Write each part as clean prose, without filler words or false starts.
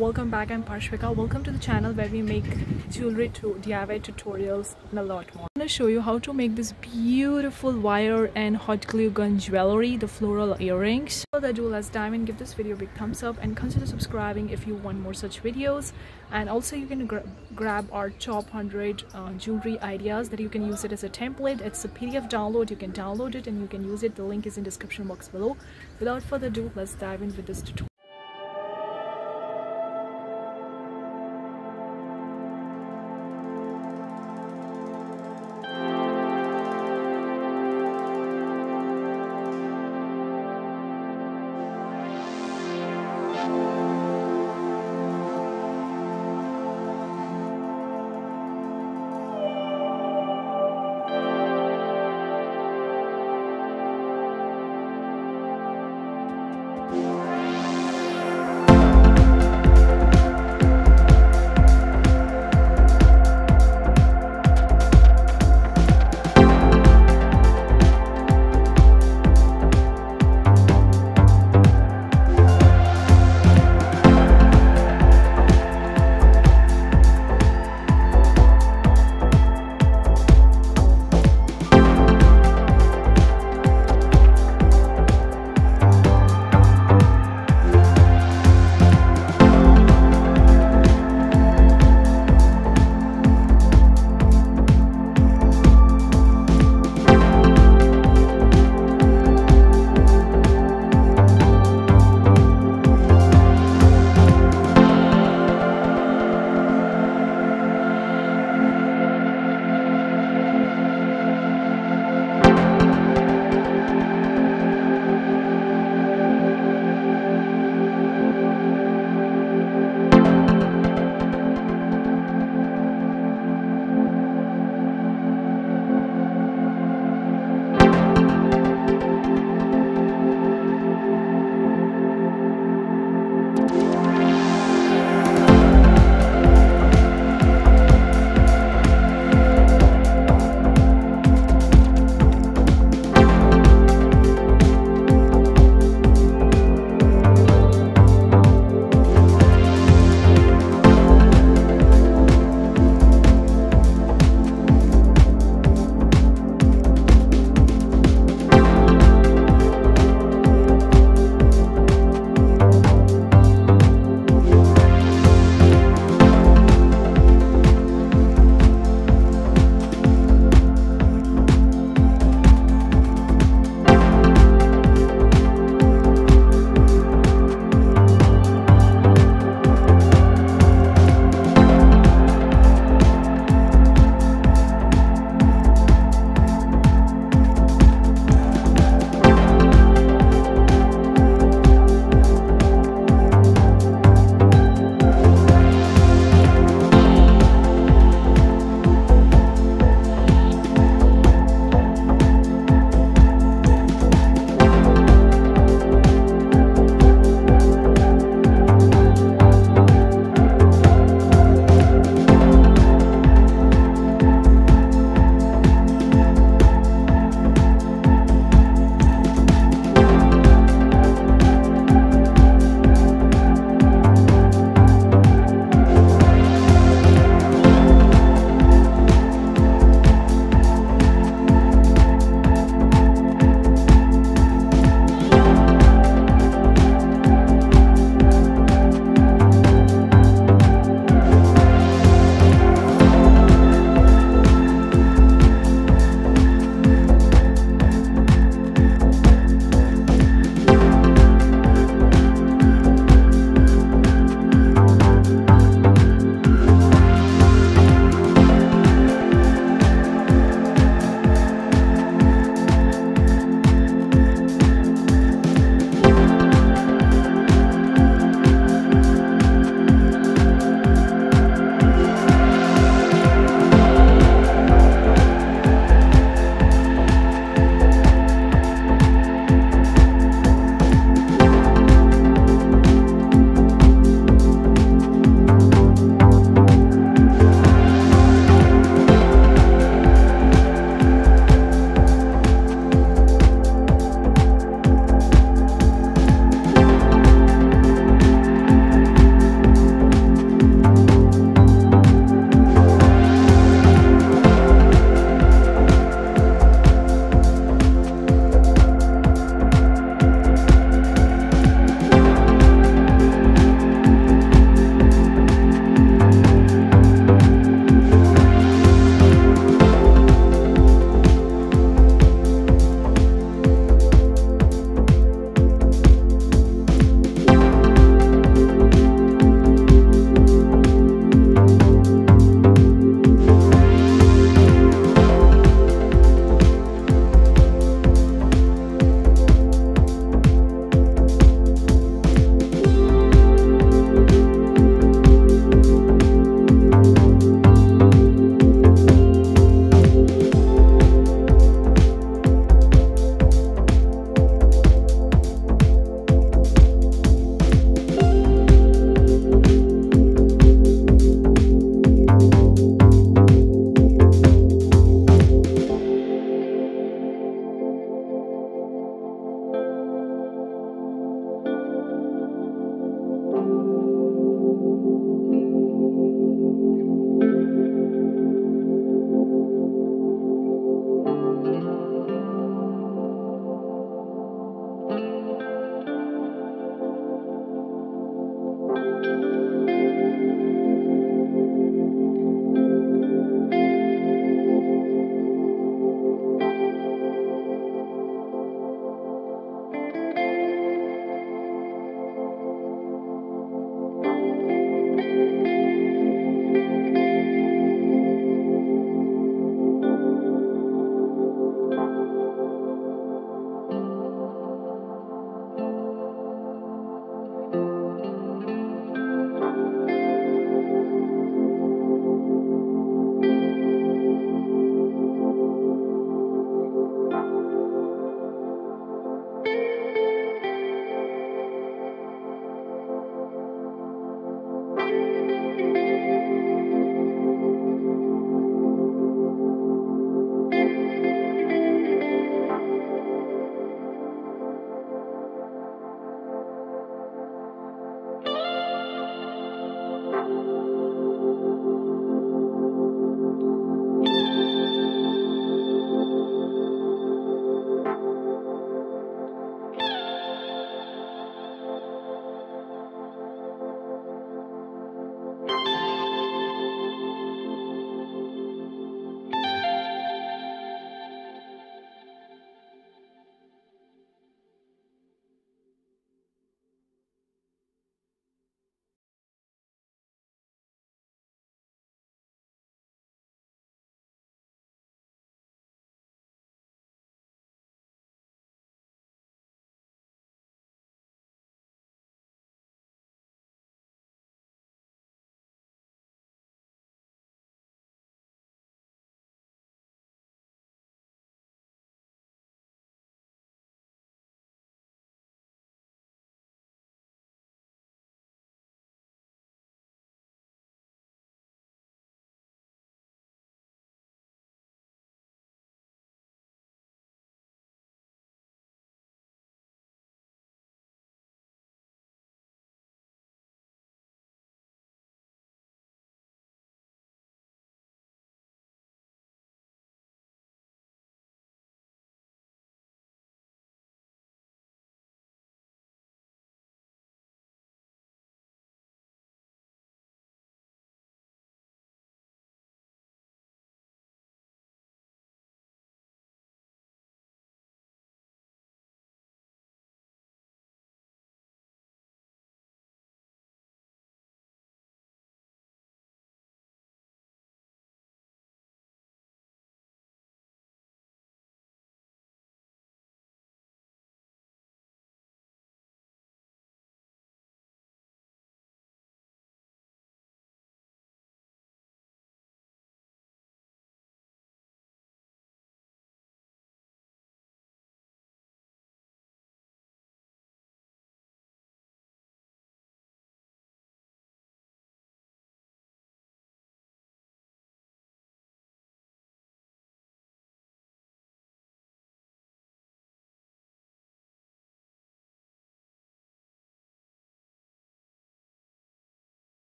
welcome back. I'm Parshvika. Welcome to the channel where we make jewelry to DIY tutorials and a lot more. I'm going to show you how to make this beautiful wire and hot glue gun jewelry, the floral earrings. Without ado, let's dive in. Give this video a big thumbs up and consider subscribing if you want more such videos. And also you can grab our top 100 jewelry ideas that you can use it as a template. It's a PDF download. You can download it and you can use it. The link is in the description box below. Without further ado, let's dive in with this tutorial.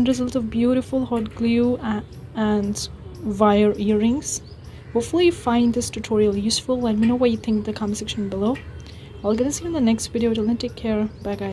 result of beautiful hot glue and wire earrings. Hopefully you find this tutorial useful. Let me know what you think in the comment section below. I'll get to see you in the next video. Till then, take care. Bye guys.